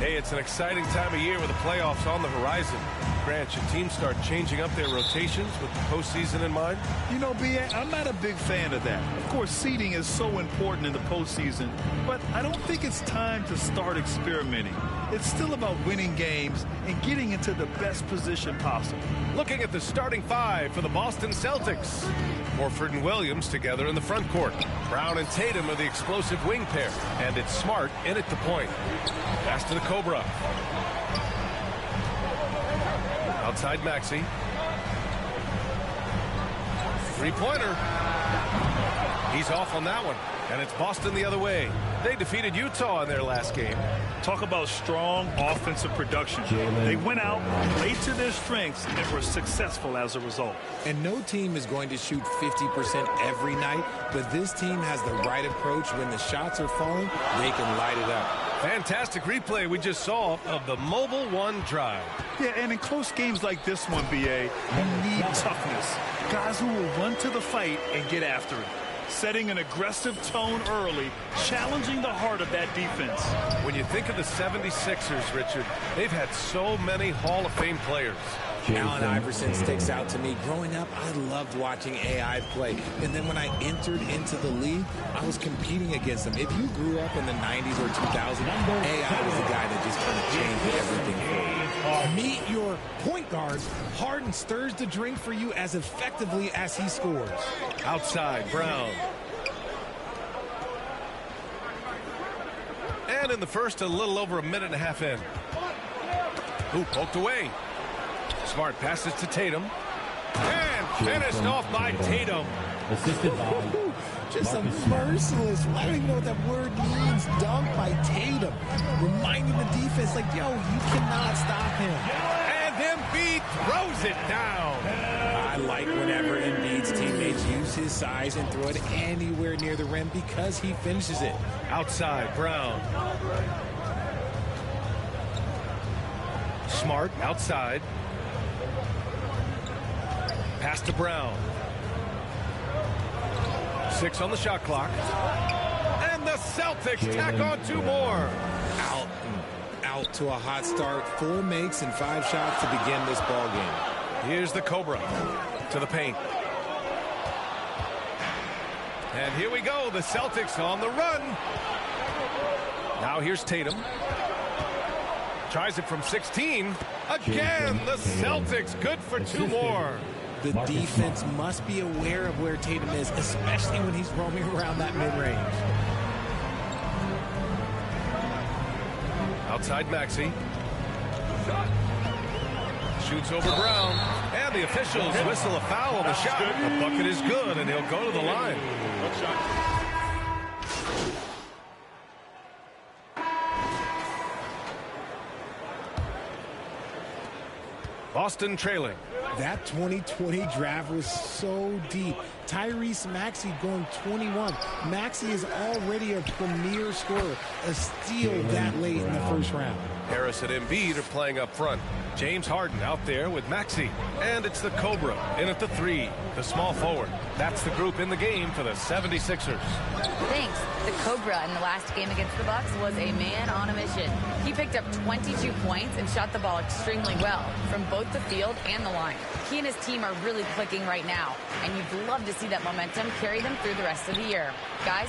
Hey, it's an exciting time of year with the playoffs on the horizon. Grant, should teams start changing up their rotations with the postseason in mind? You know, B.A., I'm not a big fan of that. Of course, seeding is so important in the postseason, but I don't think it's time to start experimenting. It's still about winning games and getting into the best position possible. Looking at the starting five for the Boston Celtics. Horford and Williams together in the front court. Brown and Tatum are the explosive wing pair, and it's Smart in at the point. Pass to the Cobra. Outside Maxey. Three-pointer. He's off on that one. And it's Boston the other way. They defeated Utah in their last game. Talk about strong offensive production. They went out, played to their strengths, and were successful as a result. And no team is going to shoot 50% every night, but this team has the right approach. When the shots are falling, they can light it up. Fantastic replay we just saw of the Mobile One drive. Yeah, and in close games like this one, B.A., you need toughness. Guys who will run to the fight and get after it. Setting an aggressive tone early, challenging the heart of that defense. When you think of the 76ers, Richard, they've had so many Hall of Fame players. Allen Iverson sticks out to me. Growing up, I loved watching AI play. And then when I entered into the league, I was competing against him. If you grew up in the 90s or 2000s, AI was the guy that just kind of changed everything for you. Meet your point guard. Harden stirs the drink for you as effectively as he scores. Outside, Brown. And in the first, a little over a minute and a half in. Ooh, poked away. Smart passes to Tatum. And finished off by Tatum. Assisted by just a merciless, I don't even know what that word means, dunk by Tatum. Reminding the defense, like, yo, you cannot stop him. And Embiid throws it down. I like whenever Embiid's teammates use his size and throw it anywhere near the rim because he finishes it. Outside, Brown. Smart, outside. Pass to Brown. 6 on the shot clock. And the Celtics tack on 2 more. Out to a hot start. 4 makes and 5 shots to begin this ball game. Here's the Cobra to the paint. And here we go. The Celtics on the run. Now here's Tatum. Tries it from 16. Again, the Celtics good for 2 more. The defense must be aware of where Tatum is, especially when he's roaming around that mid-range. Outside Maxey. Shoots over Brown. And the officials whistle a foul on the shot. The bucket is good, and he'll go to the line. Boston trailing. That 2020 draft was so deep. Tyrese Maxey going 21. Maxey is already a premier scorer. A steal that late in the first round. Harris and Embiid are playing up front. James Harden out there with Maxey. And it's the Cobra in at the 3, the small forward. That's the group in the game for the 76ers. Thanks. The Cobra in the last game against the Bucks was a man on a mission. He picked up 22 points and shot the ball extremely well from both the field and the line. He and his team are really clicking right now, and you'd love to see that momentum carry them through the rest of the year. Guys?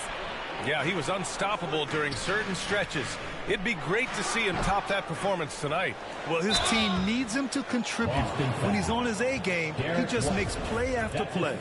Yeah, he was unstoppable during certain stretches. It'd be great to see him top that performance tonight. Well, his team needs him to contribute. When he's on his A game, he just makes play after play.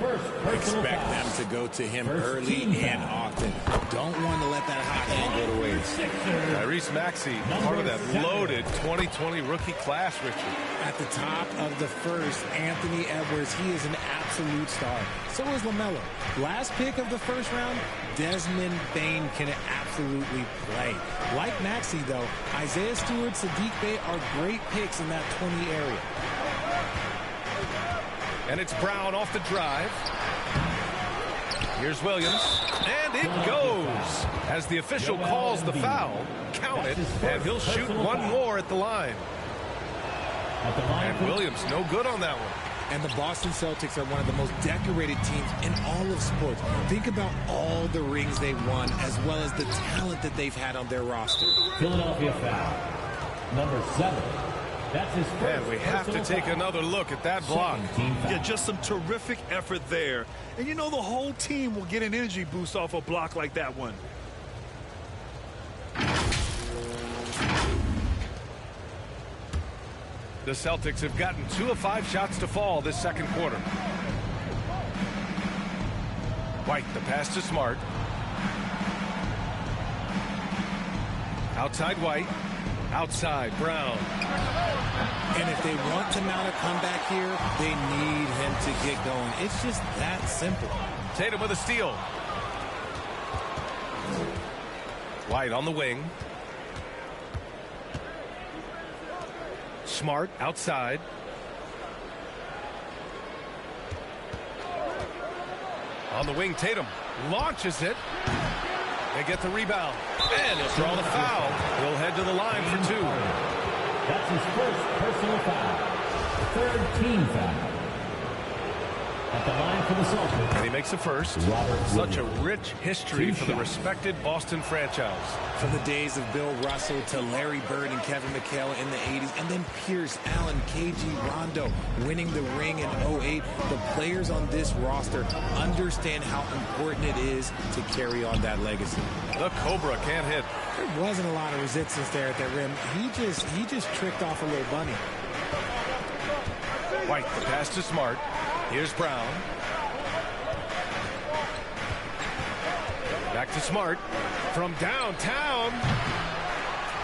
Expect them to go to him early and often. Don't want to let that hot hand go to waste. Tyrese Maxey, part of that loaded 2020 rookie class, Richard. At the top of the first, Anthony Edwards, he is an absolute star. So is LaMelo. Last pick of the first round, Desmond Bane can absolutely play. Like Maxey, though, Isaiah Stewart, Sadiq Bey are great picks in that 20 area. And it's Brown off the drive. Here's Williams. And it goes. As the official calls the foul, count it, and he'll shoot 1 more at the line. And Williams, no good on that one. And the Boston Celtics are one of the most decorated teams in all of sports. Think about all the rings they've won, as well as the talent that they've had on their roster. Philadelphia foul. number 7. That's his first. And we have to take another look at that block. Yeah, just some terrific effort there. And you know the whole team will get an energy boost off a block like that one. The Celtics have gotten 2 of 5 shots to fall this second quarter. White, the pass to Smart. Outside White. Outside Brown. And if they want to mount a comeback here, they need him to get going. It's just that simple. Tatum with a steal. White on the wing. Smart outside. On the wing, Tatum launches it. They get the rebound. And he'll draw the foul. He'll head to the line for 2. That's his first personal foul. Third team foul. At the line for the Celtics. And he makes the first. Such a rich history for the respected Boston franchise. From the days of Bill Russell to Larry Bird and Kevin McHale in the 80s, and then Pierce, Allen, KG, Rondo winning the ring in '08. The players on this roster understand how important it is to carry on that legacy. The Cobra can't hit. There wasn't a lot of resistance there at that rim. He just tricked off a little bunny. White, the pass to Smart. Here's Brown. Back to Smart. From downtown.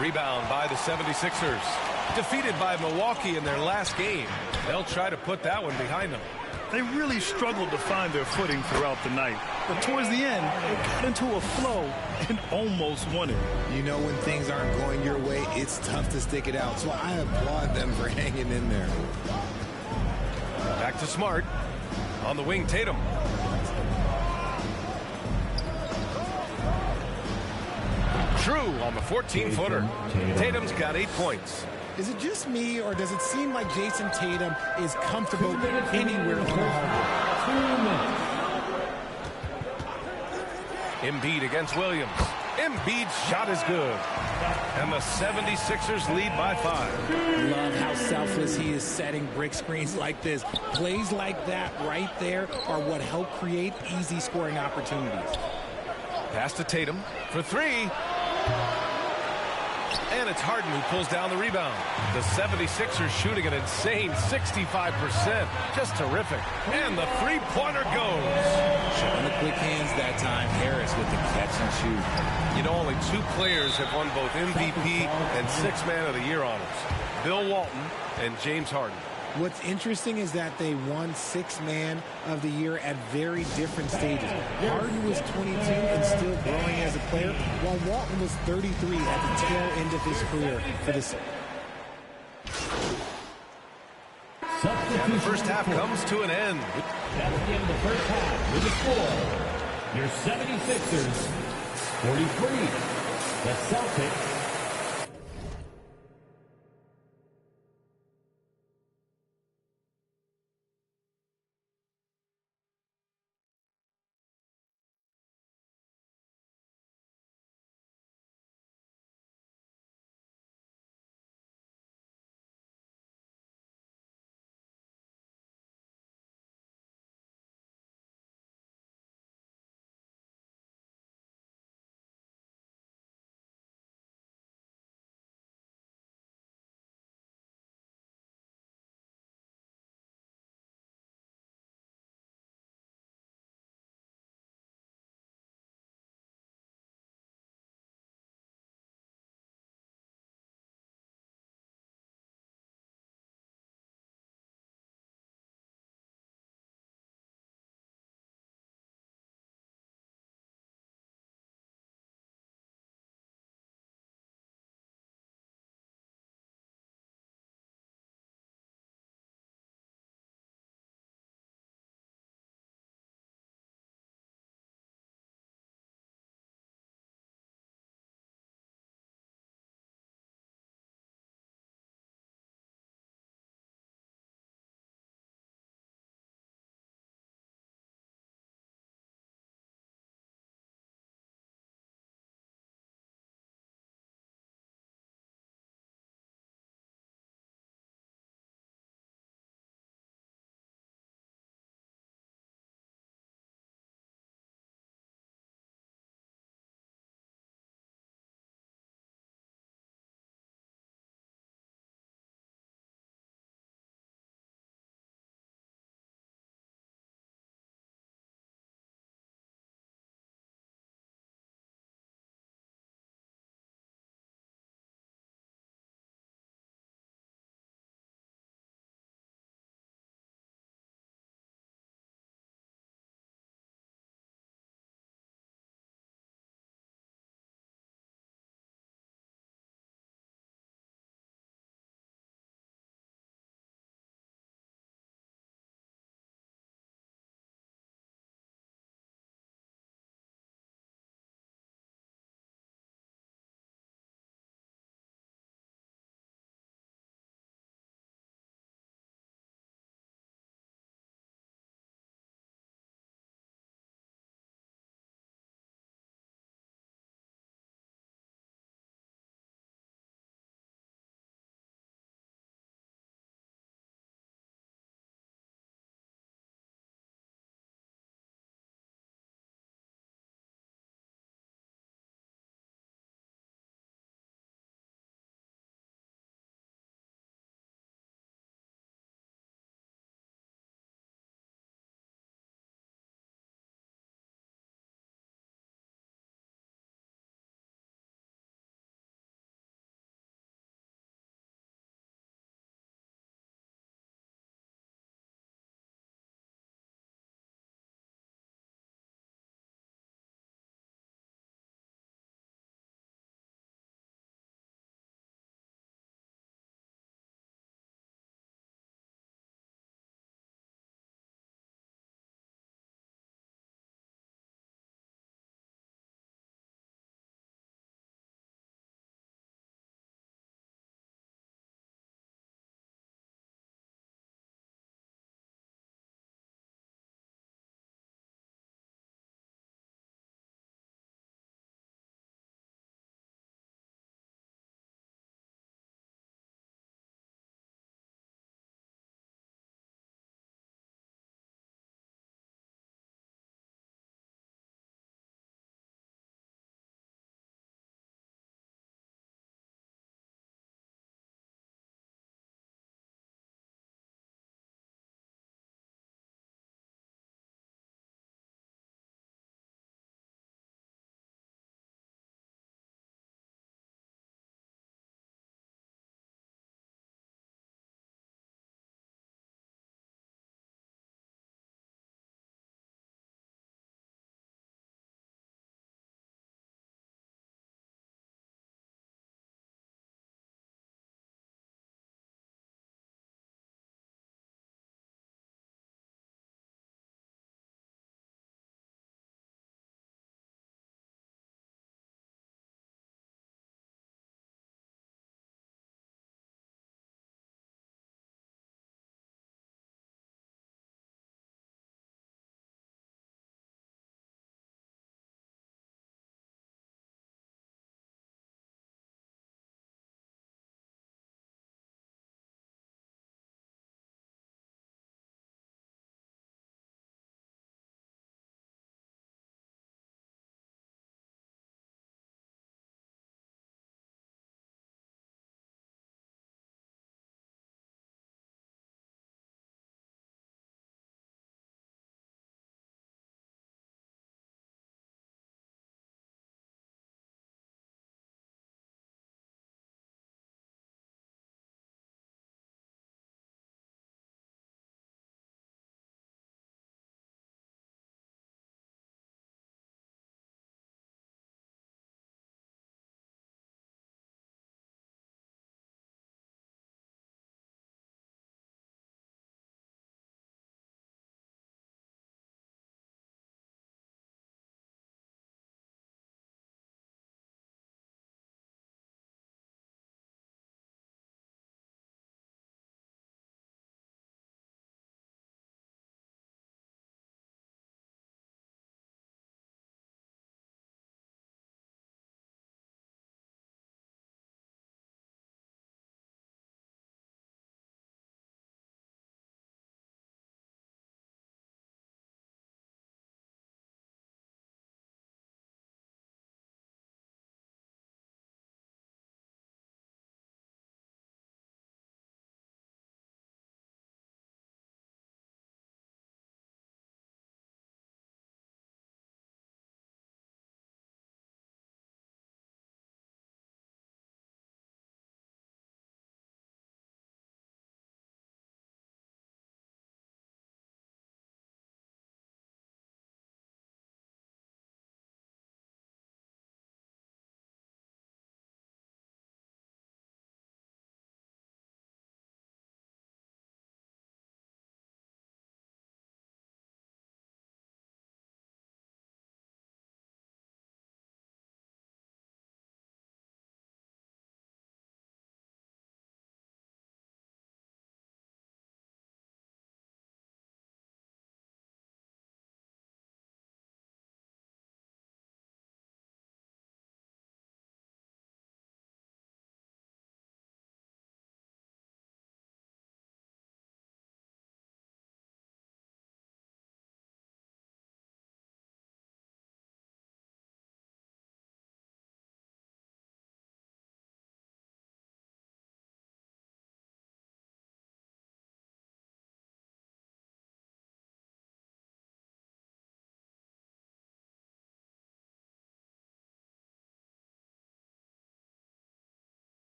Rebound by the 76ers. Defeated by Milwaukee in their last game. They'll try to put that one behind them. They really struggled to find their footing throughout the night. But towards the end, they got into a flow and almost won it. You know, when things aren't going your way, it's tough to stick it out. So I applaud them for hanging in there. Back to Smart. On the wing, Tatum. True on the 14-footer. Tatum's got 8 points. Is it just me, or does it seem like Jason Tatum is comfortable anywhere on the hardwood? 2 minutes. Embiid against Williams. Embiid's shot is good. And the 76ers lead by 5. Love how selfless he is setting brick screens like this. Plays like that right there are what help create easy scoring opportunities. Pass to Tatum for 3. And it's Harden who pulls down the rebound. The 76ers shooting an insane 65%. Just terrific. And the three-pointer goes. Showing the quick hands that time. Harris with the catch and shoot. You know, only 2 players have won both MVP and 6th Man of the Year honors. Bill Walton and James Harden. What's interesting is that they won 6th Man of the Year at very different stages. Harden was 22 and still growing as a player, while Walton was 33 at the tail end of his career for the And the first half comes to an end. That's the end of the first half with the score. Your 76ers, 43. The Celtics,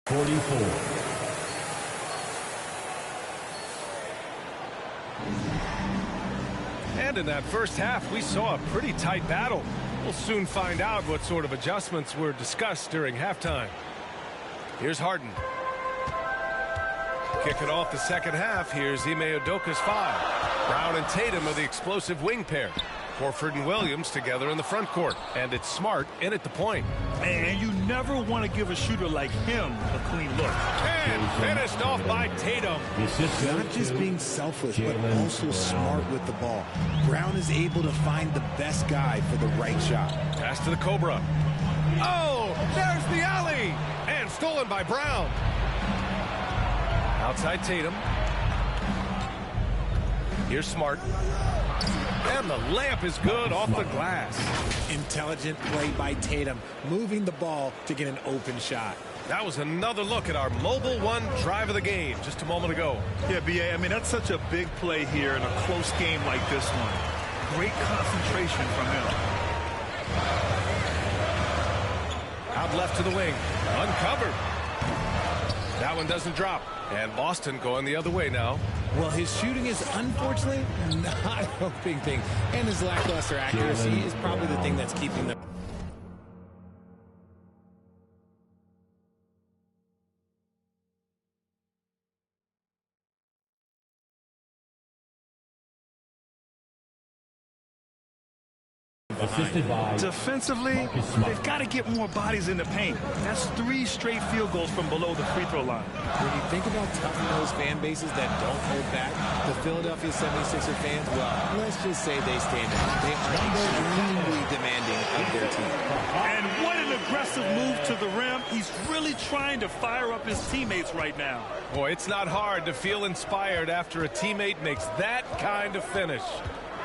44. And in that first half, we saw a pretty tight battle. We'll soon find out what sort of adjustments were discussed during halftime. Here's Harden. Kicking off the second half, here's Ime Udoka's five. Brown and Tatum are the explosive wing pair. Horford and Williams together in the front court. And it's Smart in at the point. And you never want to give a shooter like him a clean look. And finished off by Tatum. Not just being selfless, but also smart with the ball. Brown is able to find the best guy for the right shot. Pass to the Cobra. Oh, there's the alley. And stolen by Brown. Outside Tatum. Here's Smart. And the layup is good off the glass. Intelligent play by Tatum, moving the ball to get an open shot. That was another look at our mobile one drive of the game just a moment ago. Yeah, B.A., I mean, that's such a big play here in a close game like this one. Great concentration from him. Out left to the wing. Uncovered. That one doesn't drop. And Boston going the other way now. Well, his shooting is unfortunately not a helping thing. And his lackluster accuracy is probably the thing that's keeping them. Assisted by Defensively, they've got to get more bodies in the paint. That's 3 straight field goals from below the free throw line. When you think about tough-nosed fan bases that don't hold back, the Philadelphia 76er fans, well, let's just say they stand out. They are extremely demanding of their team. And what an aggressive move to the rim. He's really trying to fire up his teammates right now. Boy, it's not hard to feel inspired after a teammate makes that kind of finish.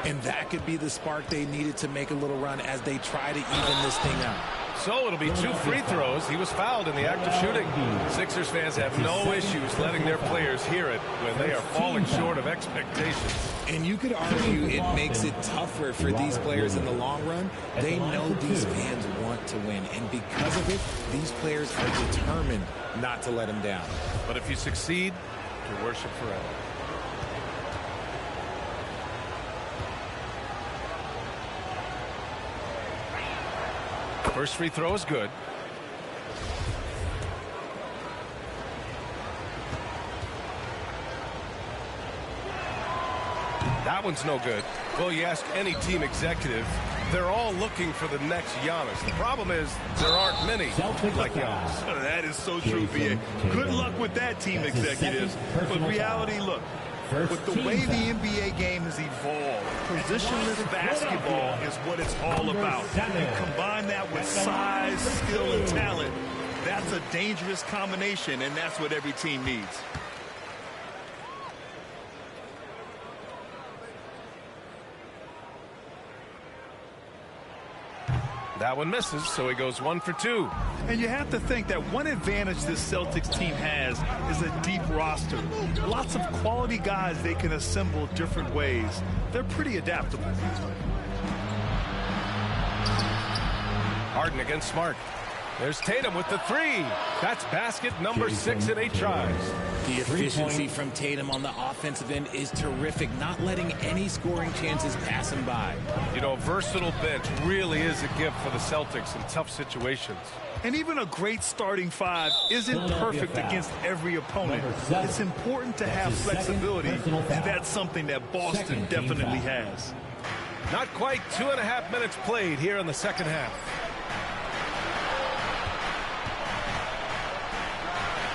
And that could be the spark they needed to make a little run as they try to even this thing out. So it'll be 2 free throws. He was fouled in the act of shooting. Sixers fans have no issues letting their players hear it when they are falling short of expectations. And you could argue it makes it tougher for these players in the long run. They know these fans want to win. And because of it, these players are determined not to let them down. But if you succeed, you worship forever. First free throw is good. That one's no good. Well, you ask any team executive, they're all looking for the next Giannis. The problem is there aren't many like Giannis. That is so true, B.A. Good luck with that, team executives. But reality, look, with the way the NBA game has evolved, positionless basketball is what it's all about. You combine that with size, skill, and talent, that's a dangerous combination, and that's what every team needs. That one misses, so he goes 1 for 2. And you have to think that one advantage this Celtics team has is a deep roster. Lots of quality guys they can assemble different ways. They're pretty adaptable. Harden against Smart. There's Tatum with the 3. That's basket number 6 in 8 tries. The efficiency from Tatum on the offensive end is terrific, not letting any scoring chances pass him by. You know, a versatile bench really is a gift for the Celtics in tough situations. And even a great starting 5 isn't perfect against every opponent. It's important to have flexibility, and that's something that Boston definitely has. Not quite 2.5 minutes played here in the second half.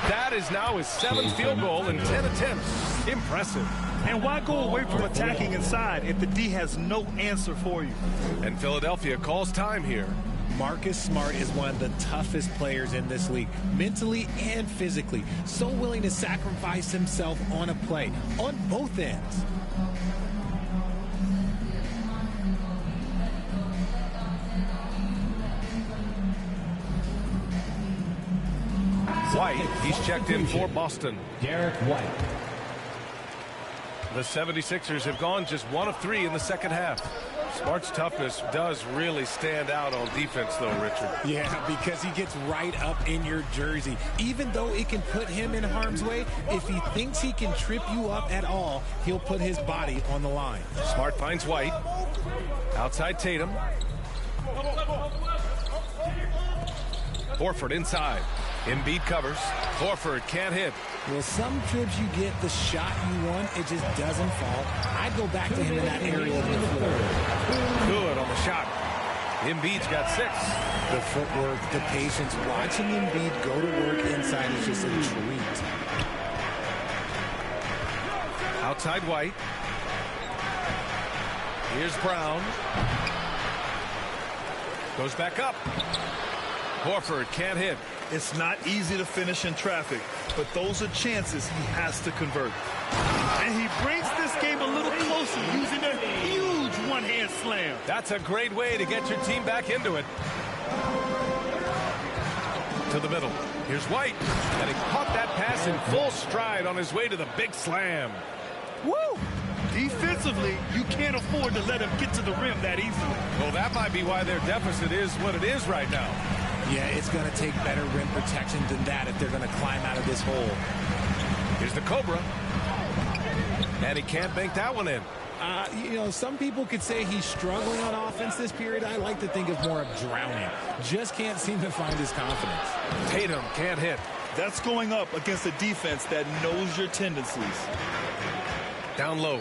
That is now his 7th field goal in 10 attempts. Impressive. And why go away from attacking inside if the D has no answer for you? And Philadelphia calls time here. Marcus Smart is one of the toughest players in this league, mentally and physically. So willing to sacrifice himself on a play, on both ends. White, he's checked in for Boston. Derek White. The 76ers have gone just 1 of 3 in the second half. Smart's toughness does really stand out on defense, though, Richard. Yeah, because he gets right up in your jersey. Even though it can put him in harm's way, if he thinks he can trip you up at all, he'll put his body on the line. Smart finds White. Outside Tatum. Horford inside. Embiid covers. Horford can't hit. Well, some trips you get the shot you want, it just doesn't fall. I'd go back to him in that area of the floor. Good on the shot. Embiid's got 6. The footwork, the patience, watching Embiid go to work inside is just a treat. Outside White. Here's Brown. Goes back up. Horford can't hit. It's not easy to finish in traffic, but those are chances he has to convert. And he brings this game a little closer using a huge one-hand slam. That's a great way to get your team back into it. To the middle. Here's White. And he caught that pass in full stride on his way to the big slam. Woo! Defensively, you can't afford to let him get to the rim that easily. Well, that might be why their deficit is what it is right now. Yeah, it's going to take better rim protection than that if they're going to climb out of this hole. Here's the Cobra. And he can't bank that one in. You know, some people could say he's struggling on offense this period. I like to think of more of drowning. Just can't seem to find his confidence. Tatum can't hit. That's going up against a defense that knows your tendencies. Down low.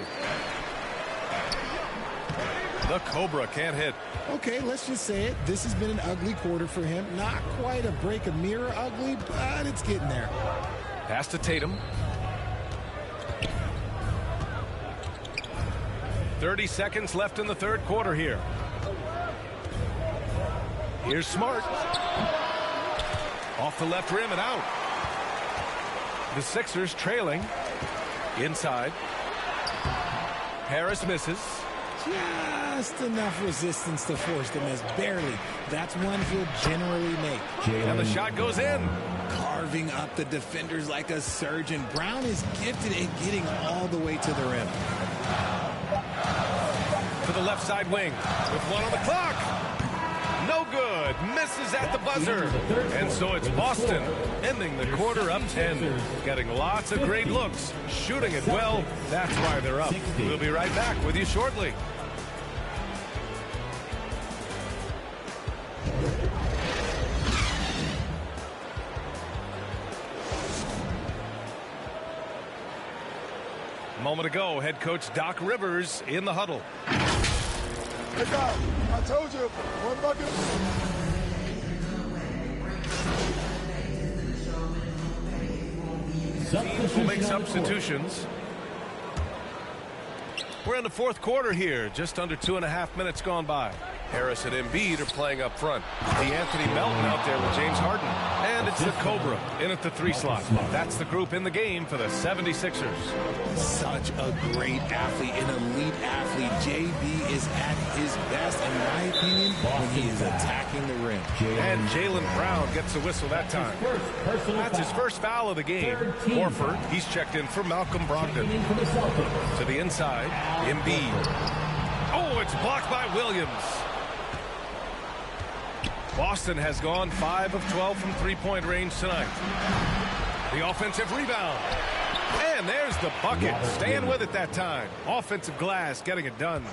The Cobra can't hit. Okay, let's just say it. This has been an ugly quarter for him. Not quite a break a mirror ugly, but it's getting there. Pass to Tatum. 30 seconds left in the third quarter here. Here's Smart. Off the left rim and out. The Sixers trailing. Inside. Harris misses. Just enough resistance to force the miss. Barely. That's one he'll generally make. And the shot goes in. Carving up the defenders like a surgeon. Brown is gifted at getting all the way to the rim. To the left side wing. With 1 on the clock. No good. Misses at the buzzer. And so it's Boston ending the quarter up 10. Getting lots of great looks. Shooting it well. That's why they're up. We'll be right back with you shortly. A moment ago, head coach Doc Rivers in the huddle. Hey, Doc, I told you, one bucket. Teams will make substitutions. We're in the fourth quarter here. Just under 2.5 minutes gone by. Harris and Embiid are playing up front. Anthony Melton out there with James Harden. And it's the Cobra in at the 3 slot. That's the group in the game for the 76ers. Such a great athlete, an elite athlete. JB is at his best, in my opinion, when he is attacking the rim. And Jaylen Brown gets the whistle that time. That's his first foul of the game. Horford, he's checked in for Malcolm Brogdon. To the inside, Embiid. Oh, it's blocked by Williams. Boston has gone 5 of 12 from three-point range tonight. The offensive rebound. And there's the bucket. Staying with it that time. Offensive glass getting it done.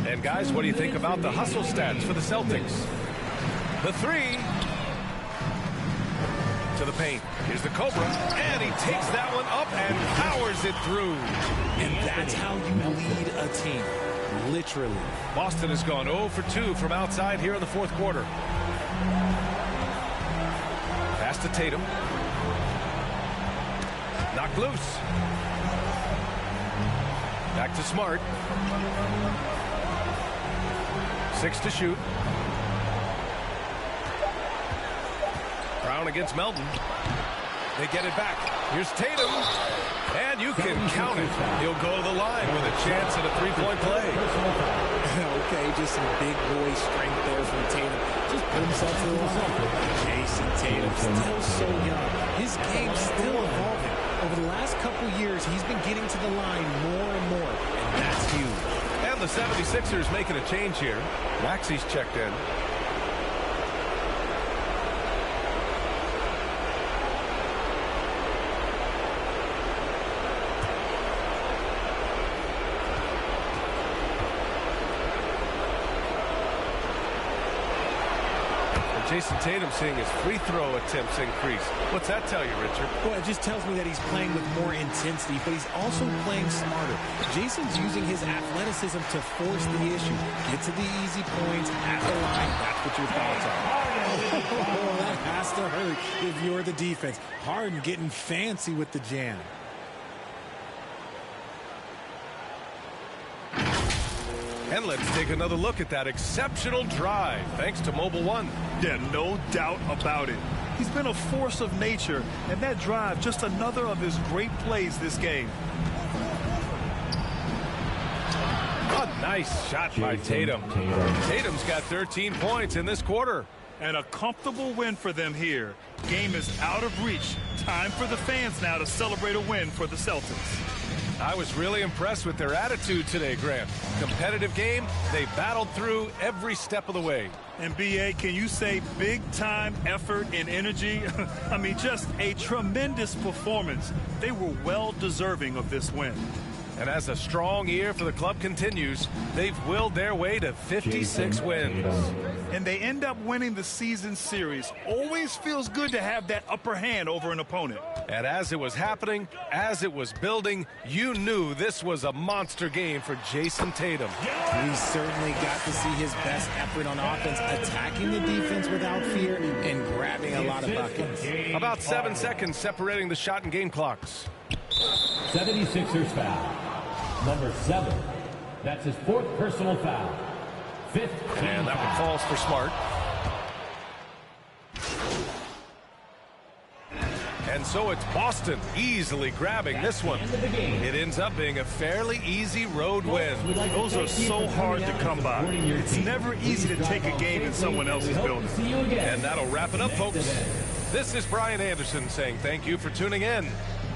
And guys, what do you think about the hustle stats for the Celtics? The 3. To the paint. Here's the Cobra. And he takes that one up and powers it through. And that's how you lead a team. Literally. Boston has gone 0 for 2 from outside here in the fourth quarter. Pass to Tatum. Knocked loose. Back to Smart. 6 to shoot. Brown against Melton. They get it back. Here's Tatum. And you can count it. He'll go to the line with a chance at a three-point play. Okay, just some big boy strength there from Tatum. Just put himself to the line. Jason Tatum, still so young. His game's still evolving. Over the last couple years, he's been getting to the line more and more, and that's huge. And And the 76ers making a change here. Maxi's checked in. Jason Tatum seeing his free throw attempts increase. What's that tell you, Richard? Well, it just tells me that he's playing with more intensity, but he's also playing smarter. Jason's using his athleticism to force the issue. Get to the easy points at the line. That's what your thoughts are. Oh, that has to hurt if you're the defense. Harden getting fancy with the jam. And let's take another look at that exceptional drive, thanks to Mobile One. Yeah, no doubt about it. He's been a force of nature, and that drive, just another of his great plays this game. A nice shot by Tatum. Tatum's got 13 points in this quarter. And a comfortable win for them here. Game is out of reach. Time for the fans now to celebrate a win for the Celtics. I was really impressed with their attitude today, Grant. Competitive game, they battled through every step of the way. And B.A., can you say big-time effort and energy? I mean, just a tremendous performance. They were well deserving of this win. And as a strong year for the club continues, they've willed their way to 56 wins. And they end up winning the season series. Always feels good to have that upper hand over an opponent. And as it was happening, as it was building, you knew this was a monster game for Jason Tatum. We certainly got to see his best effort on offense, attacking the defense without fear and grabbing a lot of buckets. About 7 seconds separating the shot and game clocks. 76ers foul. Number 7. That's his 4th personal foul. 5th. And that one falls for Smart. And so it's Boston easily grabbing this one. It ends up being a fairly easy road win. Those are so hard to come by. It's never easy to take a game in someone else's building. And that'll wrap it up, folks. This is Brian Anderson saying thank you for tuning in.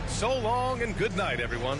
So long and good night, everyone.